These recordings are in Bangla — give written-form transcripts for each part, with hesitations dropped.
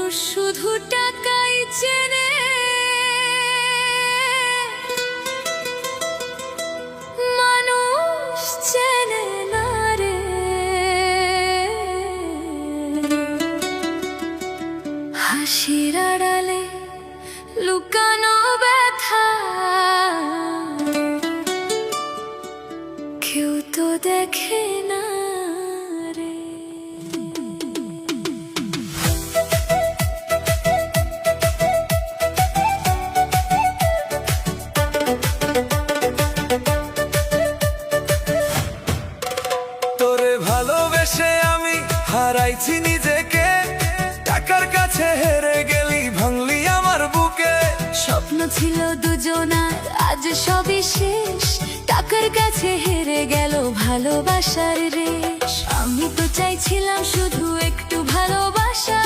শুধু টাকাই চেনে, মানুষ চেনে না রে। হাসির আড়ালে লুকানো ব্যথা কেউ তো দেখে না রে। তোরে ভালোবেসে আমি হারাইছি নিজেকে, টাকার কাছে হেরে গেলি ভাঙলি আমার বুকে। স্বপ্ন ছিল দুজনার, আজ সবই শেষ। টাকার কাছে হেরে গেল ভালোবাসার রেশ। আমি তো চাইছিলাম শুধু একটু ভালোবাসা,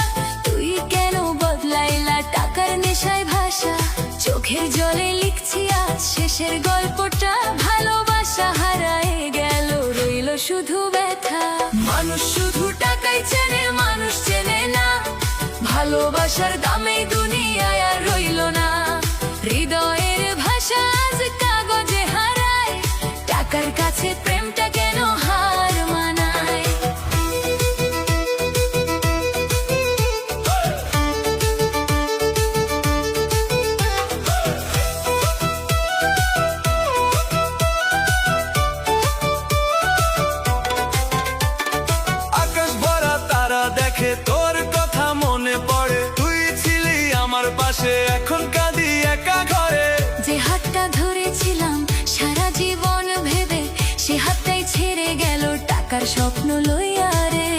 তুই কেন বদলাইলা টাকার নেশায় ভাষা। চোখের জলে লিখছি আজ শেষের গল্পটা, ভালোবাসা হারায় গেল রইল শুধু ব্যথা। মানুষ শুধু টাকাই চেনে, মানুষ চেনে না ভালোবাসার দামে দুনিয়ায় আর রইল না। হৃদয়ের ভাষা আজ কাগজে হারায়, টাকার কাছে প্রেমটা কেন হার মানায়। আকাশ ভরা তারা দেখে, তোর কথা মনে পড়ে। তুই ছিলি আমার পাশে, এখন কাঁদি একা ঘরে। যে হাতটা ধরেছিলাম সারা জীবন ভেবে, সে হাতটাই ছেড়ে গেল টাকার স্বপ্ন লইয়া রে।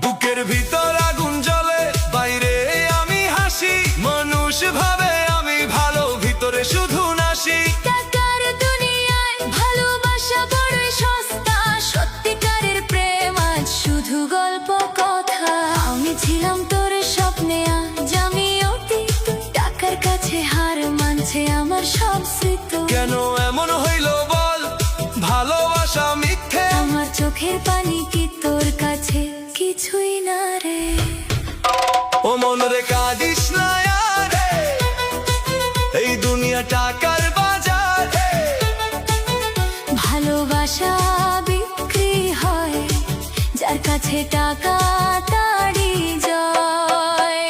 বুকের ভিতর আগুন জ্বলে, বাইরে আমি হাসি। মানুষ ভাবে আমি ভালো, ভিতরে শুধু নাসি। টাকার দুনিয়ায় ভালোবাসা বড়ই সস্তা, সত্যিকারের প্রেম আজ শুধু গল্প কথা। আমি ছিলাম তোর স্বপ্নে, আজ আমি অতীত। টাকার কাছে হার মানছে আমার সব স্মৃতি। কেন এমন হইল বল, ভালোবাসা মিথ্যে। আমার চোখের পানি কি তোর কাছে কিছুই না রে। ও মন রে কাঁদিস না আর, এই দুনিয়া টাকার বাজার। ভালোবাসা বিক্রি হয়, যার কাছে টাকা তাড়ি যায়।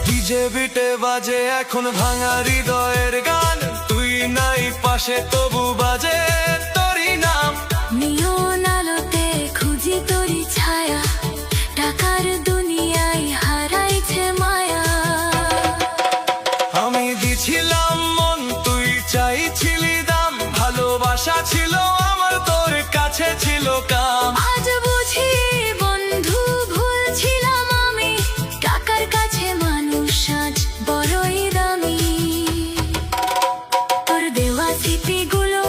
ডিজে বিটে বাজে এখন ভাঙা হৃদয়ের গান। তুই নাই পাশে তবু বাজে তোরই নাম। নিয়ন আলোতে খুঁজি তোরি ছায়া, টাকার দুনিয়ায় হারাইছে মায়া। আমি দিছিলাম মন, তুই চাইছিলি দাম। ভালোবাসা ছিল আমার, তোর কাছে ছিল কাম। আজ বুঝি বন্ধু ভুল ছিলাম আমি, টাকার কাছে মানুষ আজ বড়ই দামি। তোর দেওয়া স্মৃতিগুলো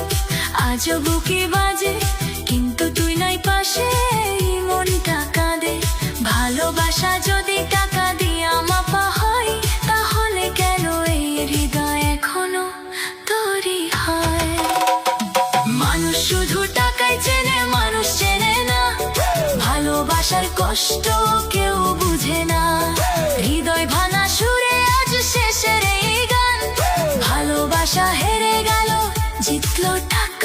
আজও বুকে বাজে, কিন্তু তুই নাই পাশে, এই মনটা কাঁদে। ভালোবাসা যদি টাকা দিয়া মাপা হয়, তাহলে কেন এই হৃদয় এখনো তোরই হয়। মানুষ শুধু টাকাই চেনে, মানুষ চেনে না ভালোবাসার কষ্ট কেউ বুঝে না। হৃদয় ভাঙা সুরে আজ শেষের এই গান, ভালোবাসা হেরে গেল, জিতলো টাকা।